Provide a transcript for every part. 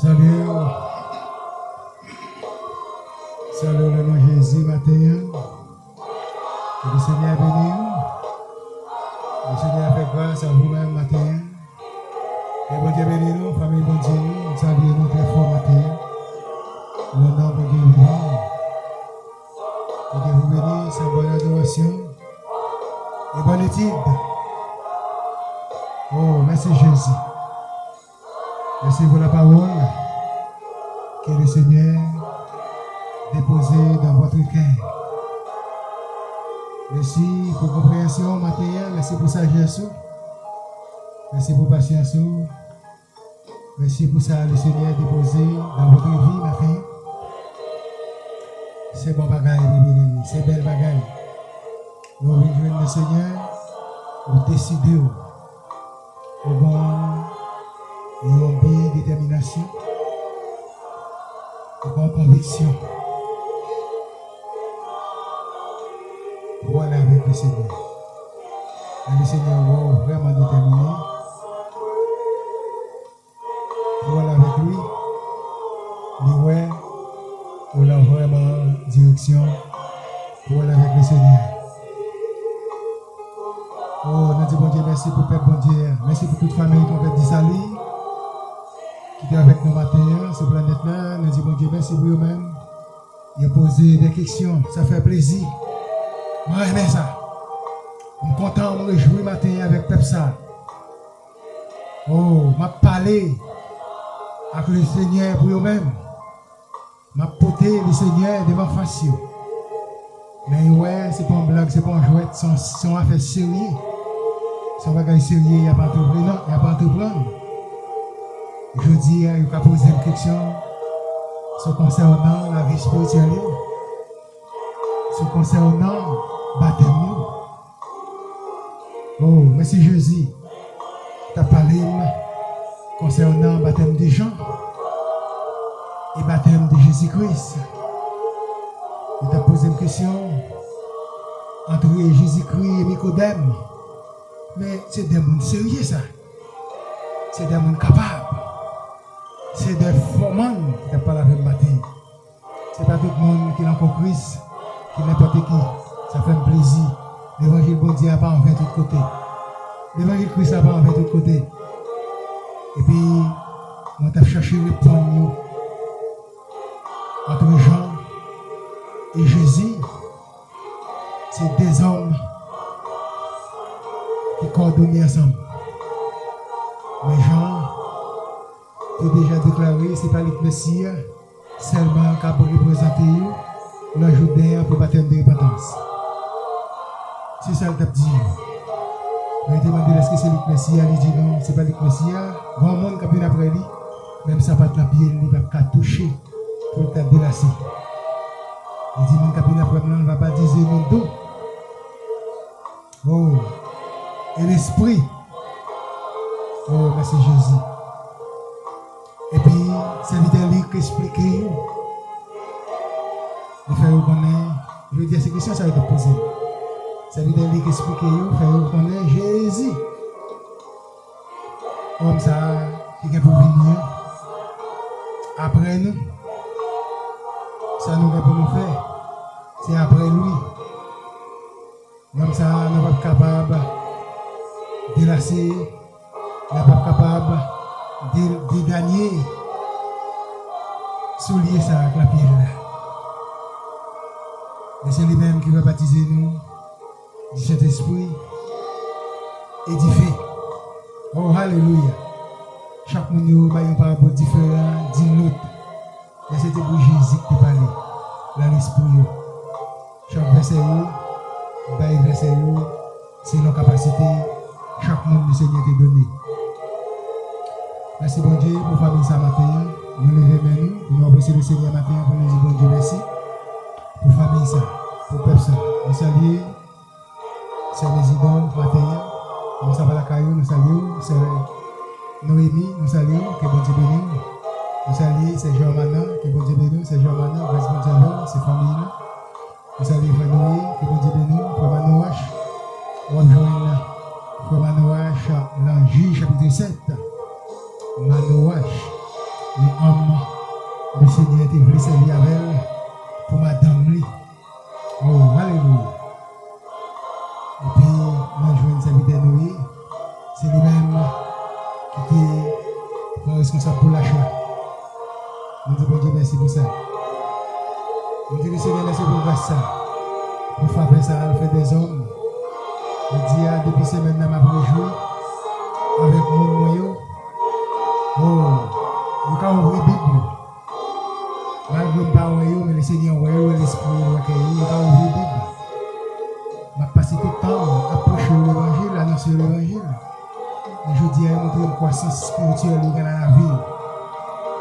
Salut. Salut le nom de Jésus matin. Que le Seigneur bénisse. Le Seigneur fait grâce à vous-même matin. Et bon Dieu bénisse nous, famille bon Dieu, nous saluons nous très fort matin. Le nom de Dieu vivant. Que Dieu vous bénisse, sa bonne adoration et bonne étude. Oh, merci Jésus. Merci pour la parole que le Seigneur déposé dans votre cœur. Merci pour compréhension matérielle, merci pour sagesse, merci pour patience, merci pour ça le Seigneur déposé dans votre vie matin. C'est bon bagaille, c'est belle bagaille. Nous rejoignons le Seigneur pour décider au bon et en bonne détermination, en bonne conviction. Pour aller avec le Seigneur. Et le Seigneur va vraiment déterminé pour aller avec lui. Mais ouais, on a vraiment direction pour aller avec le Seigneur. Oh, nous disons bon Dieu, merci pour Père bon Dieu. Merci pour toute famille qui ont fait du salut, qui est avec nous matin, ce planète-là. Nous disons bon Dieu, merci pour eux-mêmes. Ils ont posé des questions, ça fait plaisir. Moi, j'aime ça. Je suis content de me réjouir matin avec Pepsa. Oh, je parlé avec le Seigneur pour eux-mêmes. Je porté le Seigneur devant face. Mais ouais, ce n'est pas une blague, ce n'est pas un jouet, c'est une affaire sérieuse. C'est un bagage sérieux, il n'y a pas à entreprendre. Il n'y a pas à entreprendre. Je dis, il faut poser une question concernant la vie spirituelle, concernant le baptême. Oh, merci Jésus. Tu as parlé concernant le baptême des gens et le baptême de Jésus-Christ. Tu as posé une question entre Jésus-Christ et Nicodème. Mais c'est des gens sérieux, ça. C'est des gens capables. C'est des formants qui n'ont pas la même baptême. Ce n'est pas tout le monde qui est encore Christ, qui n'est n'importe qui. Ça fait un plaisir. L'évangile bon Dieu n'a pas envers de tous côtés. L'évangile Christ n'a pas envers de tous côtés. Et puis, on a cherché le point entre Jean et Jésus. C'est des hommes qui coordonnent ensemble. Mais Jean a déjà déclaré, ce n'est pas le Messie, seulement qui a représenté le Jourdain pour le baptême de repentance. C'est ça le dit. Je me demande est-ce que c'est le Messie, il dit non, ce n'est pas le Messie. Il y a un monde qui a venu après lui, même ça pas de la pied, il ne va pas toucher pour le délasser. Il dit mon qui a venu après lui, il ne va pas dire non d'eau. Oh, et l'esprit. Oh, merci Jésus. Et puis, c'est lui qui explique. Il fait reconnaître. Je veux dire, ces questions, ça va être posé. C'est lui qui explique. Il fait reconnaître Jésus. Comme ça, qui est pour venir. Après nous. Ça nous va pour nous faire. C'est après lui. Comme ça, nous sommes capables de lasser. Nous sommes capables de gagner. Soulier ça avec la pierre. Et c'est lui-même qui va baptiser nous du Saint-Esprit édifié. Oh, alléluia. Chaque monde a une parabole différente d'une autre. Mais c'était pour Jésus qui parlait dans l'esprit. Chaque verset, c'est nos capacités. Chaque monde, le Seigneur t'a donné. Merci bon Dieu pour famille ça matin. Nous levons nous apprécions le Seigneur matin pour nous dire bon Dieu merci. Pour famille ça, pour personne. Nous saluons c'est résident matin. Nous saluons la caillou, nous saluons c'est Noémie, nous saluons que bon Dieu bénisse. Nous saluons c'est Jean-Mana, que bon Dieu bénisse, c'est Jean-Mana, grâce bon Dieu avec, c'est famille là. Nous saluons Frère Noé, que bon Dieu bénisse, Frère Manouache. On rejoint Frère Manouache, l'Angie chapitre 7. Manouache. l'homme, le Seigneur était voulu servir avec elle pour madame lui. Oh, alléluia. Et puis, nous jouons une serviteur Noé, c'est lui-même qui était responsable pour l'achat. Nous disons bon Dieu merci pour ça. Nous disons Seigneur merci pour grâce ça. Pour frapper ça, elle fait des hommes. Je dis depuis semaine, je m'a joué avec mon noyau. Oh, je peux ouvrir la Bible. Malgré que je ne pas ouvrir, mais le Seigneur ouvre l'esprit, je peux ouvrir la Bible. Je passe tout le temps à approcher l'évangile, à annoncer l'évangile. Je dis à montrer une croissance spirituelle dans la vie.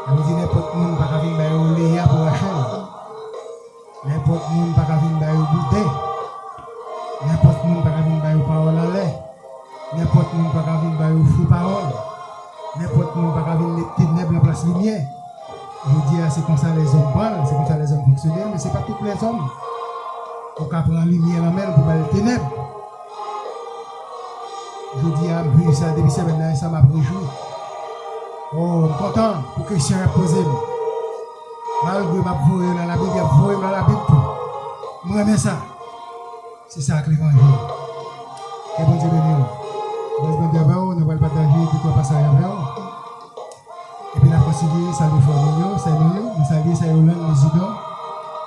Je dis n'importe qui ne peut pas venir au Léa pour acheter. N'importe qui ne peut pas venir au boudin. N'importe qui ne peut pas venir aux paroles à l'air. N'importe qui ne peut pas venir aux faux paroles. N'importe qui ne peut pas venir les ténèbres en place lumière. Je dis c'est comme ça les hommes parlent, c'est comme ça les hommes fonctionnent, mais ce n'est pas tous les hommes. On peut prendre la lumière en mer pour voir les ténèbres. Je dis à lui, ça depuis semaine, ça m'a réjoui. Oh, content pour que Christian a posé. Malgré ma voix dans la Bible, il y a voix dans la Bible. Moi, j'aime ça. C'est ça que l'évangile. Et bon Dieu béni. Bon Dieu béni, nous allons partager tout le passage avec nous. Et puis la procédure, salut Formignon, salut, nous saluons, salut Hollande, Président,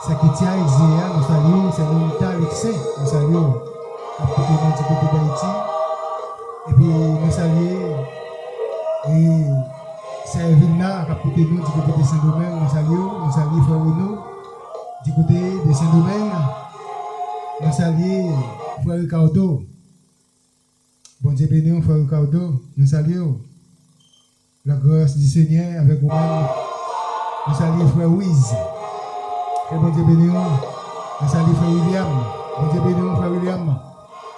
Sakitia, Exéa, nous saluons, salut Nita, Alexei, nous saluons, à côté du côté d'Haïti. Et puis nous saluons, et c'est Vilna, à côté de nous, du côté de Saint-Domingue, nous saluons Frère Renaud, du côté de Saint-Domingue, nous saluons Frère Ricardo. Bon Dieu béni, Frère Ricardo, nous saluons. La grâce du Seigneur avec vous-même. Nous saluons Frère Wiz. Que bon Dieu béni. Nous saluons Frère William. Bon Dieu béni, Frère William.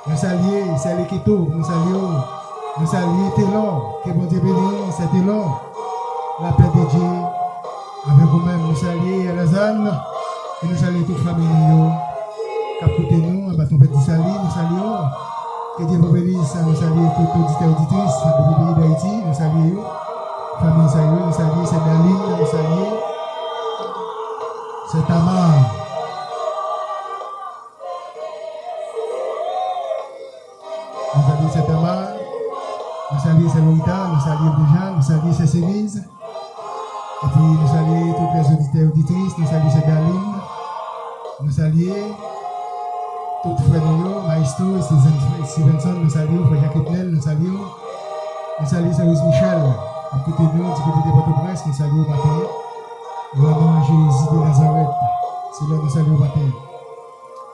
Nous saluons Celle Kito. Nous saluons Télor. Que bon Dieu béni, c'est Télor. La paix de Dieu avec vous-même. Nous saluons Alazane. Et nous saluons toute famille. Capotez nous, en bâton petit salut. Nous saluons. Que Dieu vous bénisse. Nous saluons tout auditeur et auditrice du pays d'Haïti. Nous saluons. Famille saluée, nous saluons, c'est Berlin, nous saluons, c'est Tamar. Nous saluons, c'est Tamar. Nous saluons, c'est Lorita, nous saluons déjà, nous saluons, c'est Céline. Et puis nous saluons toutes les auditeurs et auditrices, nous saluons, c'est Berlin. Nous saluons toutes frères nous, Maestro et Stevenson, nous saluons, Frère Jacques Etnel, nous saluons, c'est Louis Michel. À côté de nous, du côté de Port-au-Prince, nous saluons au matin. Au nom de Jésus de Nazareth, c'est là que nous saluons au matin.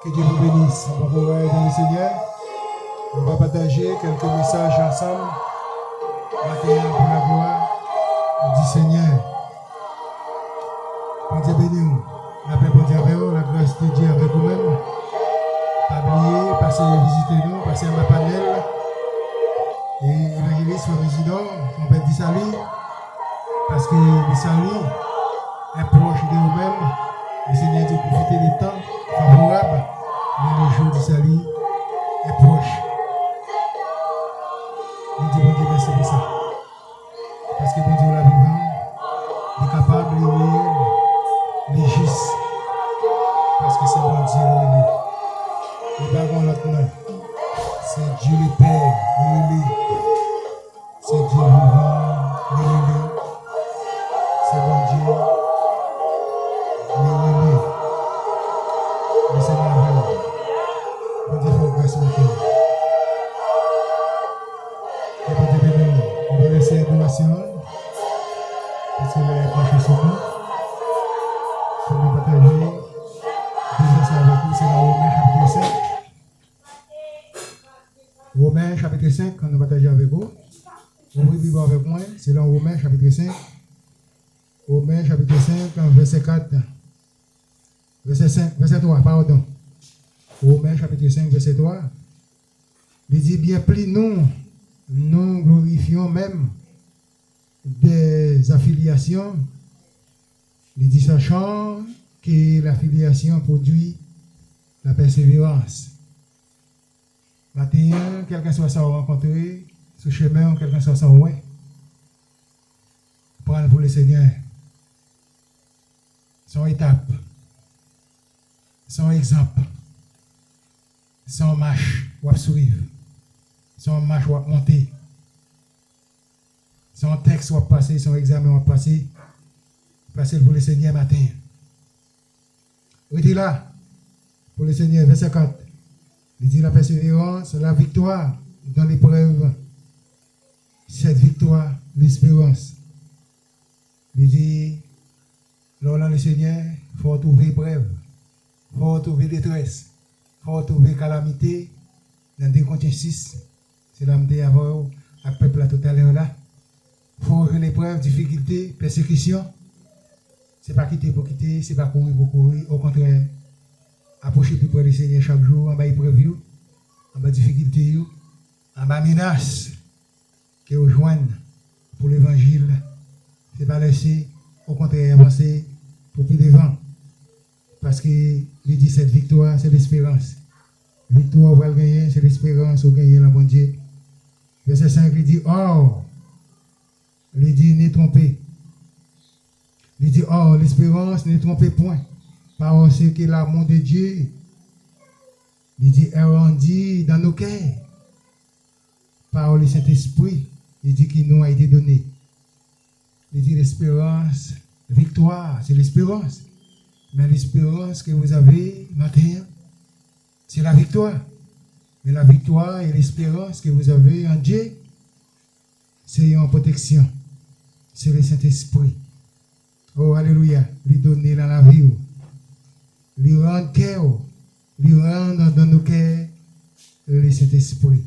Que Dieu vous bénisse. On va voir dans le Seigneur. On va partager quelques messages ensemble. Matin pour la gloire du Seigneur. Bon Dieu béni. La paix pour Dieu avec vous, la grâce de Dieu avec vous-même. Pas oublier, passez visiter nous, passez à ma panel. Et l'évangéliste, le président, on peut dire salut, parce que le salut est proche de nous-mêmes. Le Seigneur dit profiter des temps favorables, mais le jour du salut est proche. Nous disons bon Dieu merci pour ça. Parce que bon Dieu la vivant, il est capable de réel, il est juste. Parce que c'est bon Dieu réel. Il n'y a pas l'autre nom. C'est Dieu le Père, réel. C'est Dieu vivant, réel. C'est bon Dieu, réel. Mais c'est merveilleux. Bon Dieu, il faut grâce au cœur. Et bon Dieu, béni. On va laisser l'adoration. Parce qu'il est accroché sur nous. Pour nous partager. Déjà, c'est avec nous, c'est dans Romains chapitre 5. Romains chapitre 5, qu'on nous partage avec vous. Ouvrez Bible avec moi, c'est dans Romains chapitre 5. Romains chapitre 5, verset 4. Verset 3, pardon. Romains chapitre 5, verset 3. Il dit bien plus nous glorifions même des affiliations. Il dit sachant que l'affiliation produit la persévérance. Maintenant, quelqu'un soit ça rencontrer, ce chemin, quelqu'un soit ça ouais. Prendre pour le Seigneur. son étape, son exemple, son marche ou à suivre, son marche ou à monter, son texte ou à passer, son examen ou à passer pour le Seigneur matin. Il dit là, pour le Seigneur, verset 4, il dit la persévérance, la victoire dans l'épreuve, cette victoire, l'espérance. Il dit, lors le Seigneur, il faut trouver épreuve, il faut trouver détresse, il faut trouver calamité. Dans 2 Corinthiens 6, c'est là que je avant avec le peuple tout à l'heure là. Il faut trouver l'épreuve, difficulté, persécution. Ce n'est pas quitter pour quitter, ce n'est pas courir pour courir. Au contraire, approcher plus près du Seigneur chaque jour, en bas épreuve, en bas difficulté, en bas menace qui rejoignent pour l'évangile. Ce n'est pas laisser, au contraire, avancer pour plus devant. Parce que il dit cette victoire, c'est l'espérance. Victoire, on va gagner, c'est l'espérance, on va gagner la bon Dieu. Verset 5, il dit, oh, il dit, ne trompez. Il dit, oh, l'espérance, ne trompez point. Parce que l'amour de Dieu, il dit, est rendu dans nos cœurs. Par le Saint-Esprit, il dit qu'il nous a été donné. Il dit l'espérance, victoire, c'est l'espérance. Mais l'espérance que vous avez matin, c'est la victoire. Mais la victoire et l'espérance que vous avez en Dieu, c'est en protection. C'est le Saint-Esprit. Oh, alléluia. Lui donner dans la vie. Lui rendre cœur. Lui rendre dans nos cœurs le Saint-Esprit.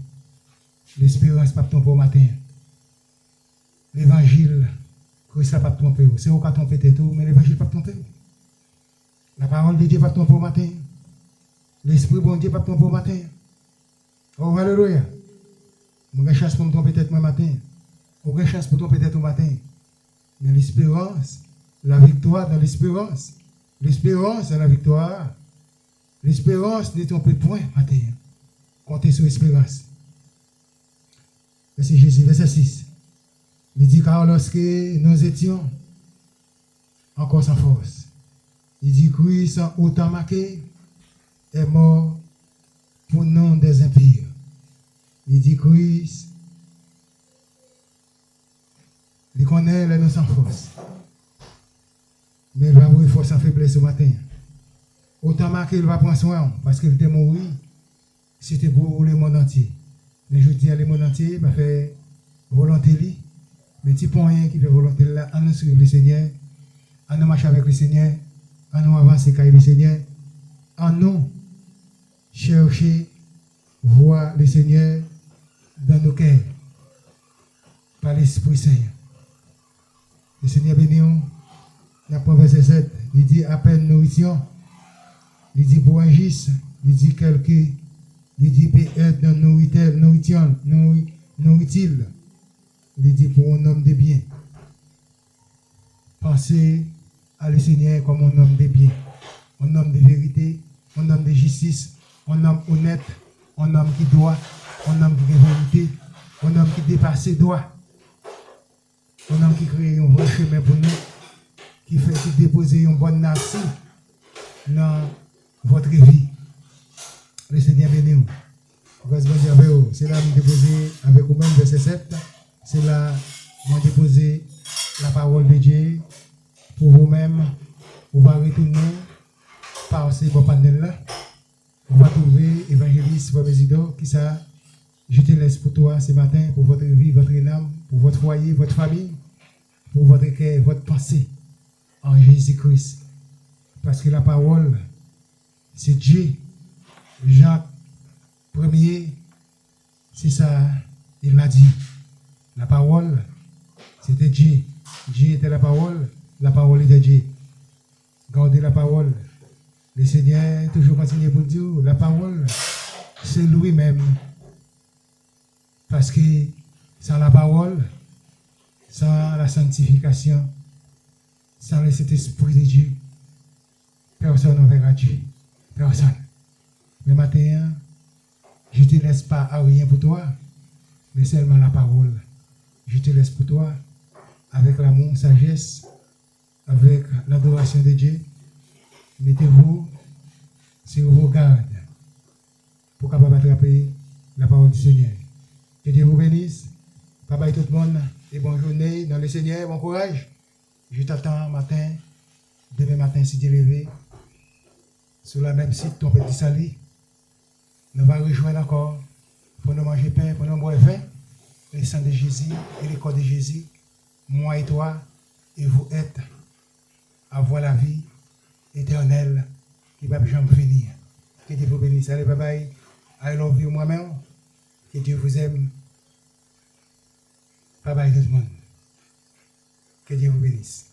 L'espérance pas tromper au matin. L'évangile, Christ n'a pas trompé. C'est au cas trompé tout, mais l'évangile pas tromper. La parole de Dieu va tromper au matin. L'esprit bon Dieu va tromper au matin. Oh, alléluia. On a chance pour me tromper tête au matin. On a chance pour tromper tête au matin. Mais l'espérance, la victoire dans l'espérance. L'espérance, c'est la victoire. L'espérance ne trompe point matin. Comptez sur l'espérance. C'est Jésus, verset 6. Il dit, car lorsque nous étions encore sans force, il dit, Christ, autant marqué, est mort pour nous des impires. Il dit, Christ, il connaît les nous sans force. Mais il va avoir force en faiblesse ce matin. Autant marqué, il va prendre soin, parce qu'il était mort, c'était pour le monde entier. Mais je dis à le monde entier, il va faire volonté. Mais si pour rien qui fait volonté là, on nous suivre le Seigneur, on nous marche avec le Seigneur, on nous avance avec le Seigneur, on nous chercher, voir le Seigneur dans nos cœurs, par l'Esprit Saint. Le Seigneur béni, la verset 7, il dit à peine nourrition, il dit pour un gis, il dit quelqu'un, il dit peut être dans nourriture, il dit pour un homme de bien. Pensez à le Seigneur comme un homme de bien, un homme de vérité, un homme de justice, un homme honnête, un homme qui doit, un homme qui a vérité, un homme qui dépasse ses droits, un homme qui crée un bon chemin pour nous, qui fait déposer une bonne nation dans votre vie. Le Seigneur béni vous. C'est là que je déposé avec vous-même, verset 7. C'est là que je déposé la parole de Dieu pour vous-même. Vous allez retourner par ces bons panels-là. On va trouver évangéliste Président qui ça, je te laisse pour toi ce matin, pour votre vie, votre âme, pour votre foyer, votre famille, pour votre cœur, votre pensée en Jésus-Christ. Parce que la parole, c'est Dieu. Jacques 1er, c'est ça, il m'a dit. La parole, c'était Dieu. Dieu était la parole était Dieu. Gardez la parole. Le Seigneur toujours continue pour dire, la parole, c'est lui-même. Parce que sans la parole, sans la sanctification, sans le Saint-Esprit de Dieu, personne ne verra Dieu. Personne. Mais matin, je ne te laisse pas à rien pour toi, mais seulement la parole. Je te laisse pour toi, avec l'amour, sagesse, avec l'adoration de Dieu, Mettez-vous sur vos gardes pour capable attraper la parole du Seigneur. Que Dieu vous bénisse. Bye bye tout le monde et bonne journée dans le Seigneur. Bon courage. Je t'attends matin, demain matin si tu es levé, sur le même site, ton petit sali. Nous allons rejoindre encore pour nous manger pain, pour nous boire vin, le sang de Jésus et le corps de Jésus. Moi et toi, et vous êtes à avoir la vie éternelle qui ne va jamais finir. Que Dieu vous bénisse. Allez, bye bye. I love you moi-même. Que Dieu vous aime. Bye bye tout le monde. Que Dieu vous bénisse.